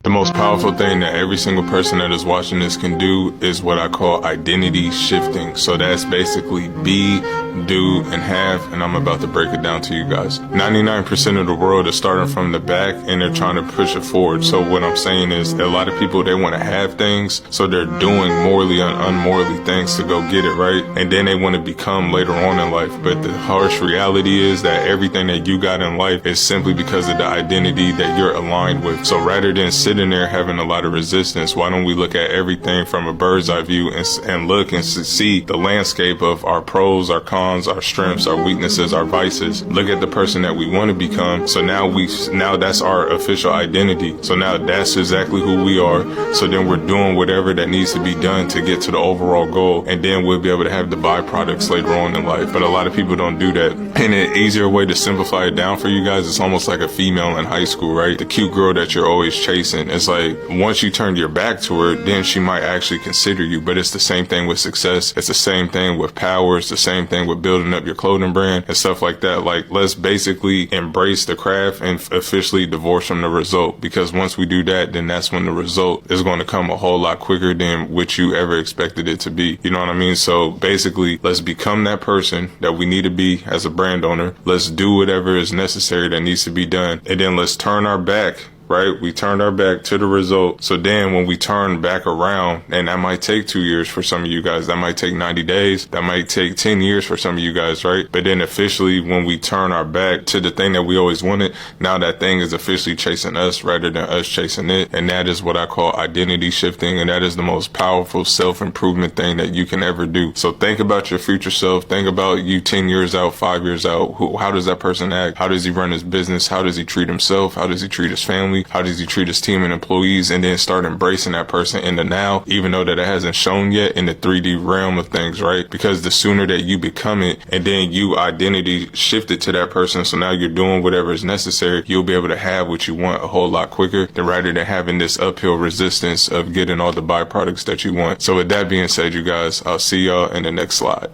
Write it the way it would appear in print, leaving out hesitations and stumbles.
The most powerful thing that every single person that is watching this can do is what I call identity shifting. So that's basically be, do, and have, and I'm about to break it down to you guys. 99% of the world is starting from the back and they're trying to push it forward. So what I'm saying is that a lot of people, they want to have things, so they're doing morally and unmorally things to go get it, right? And then they want to become later on in life. But the harsh reality is that everything that you got in life is simply because of the identity that you're aligned with. So rather than sitting there having a lot of resistance, why don't we look at everything from a bird's eye view and look and see the landscape of our pros, our cons, our strengths, our weaknesses, our vices. Look at the person that we want to become. So now that's our official identity. So now that's exactly who we are. So then we're doing whatever that needs to be done to get to the overall goal, and then we'll be able to have the byproducts later on in life. But a lot of people don't do that. And an easier way to simplify it down for you guys, it's almost like a female in high school, right? The cute girl that you're always chasing. It's like once you turn your back to her, then she might actually consider you. But it's the same thing with success. It's the same thing with power. It's the same thing with building up your clothing brand and stuff like that. Like, let's basically embrace the craft and officially divorce from the result. Because once we do that, then that's when the result is going to come a whole lot quicker than what you ever expected it to be. You know what I mean? So basically, let's become that person that we need to be as a brand owner. Let's do whatever is necessary that needs to be done. And then let's turn our back. Right? We turned our back to the result. So then when we turn back around, and that might take 2 years for some of you guys, that might take 90 days, that might take 10 years for some of you guys, right? But then officially when we turn our back to the thing that we always wanted, now that thing is officially chasing us rather than us chasing it. And that is what I call identity shifting. And that is the most powerful self-improvement thing that you can ever do. So think about your future self. Think about you 10 years out, 5 years out. How does that person act? How does he run his business? How does he treat himself? How does he treat his family? How does he treat his team and employees? And then start embracing that person in the now, even though that it hasn't shown yet in the 3D realm of things, right? Because the sooner that you become it and then you identity shifted to that person, so now you're doing whatever is necessary, you'll be able to have what you want a whole lot quicker than rather than having this uphill resistance of getting all the byproducts that you want. So with that being said, you guys, I'll see y'all in the next slide.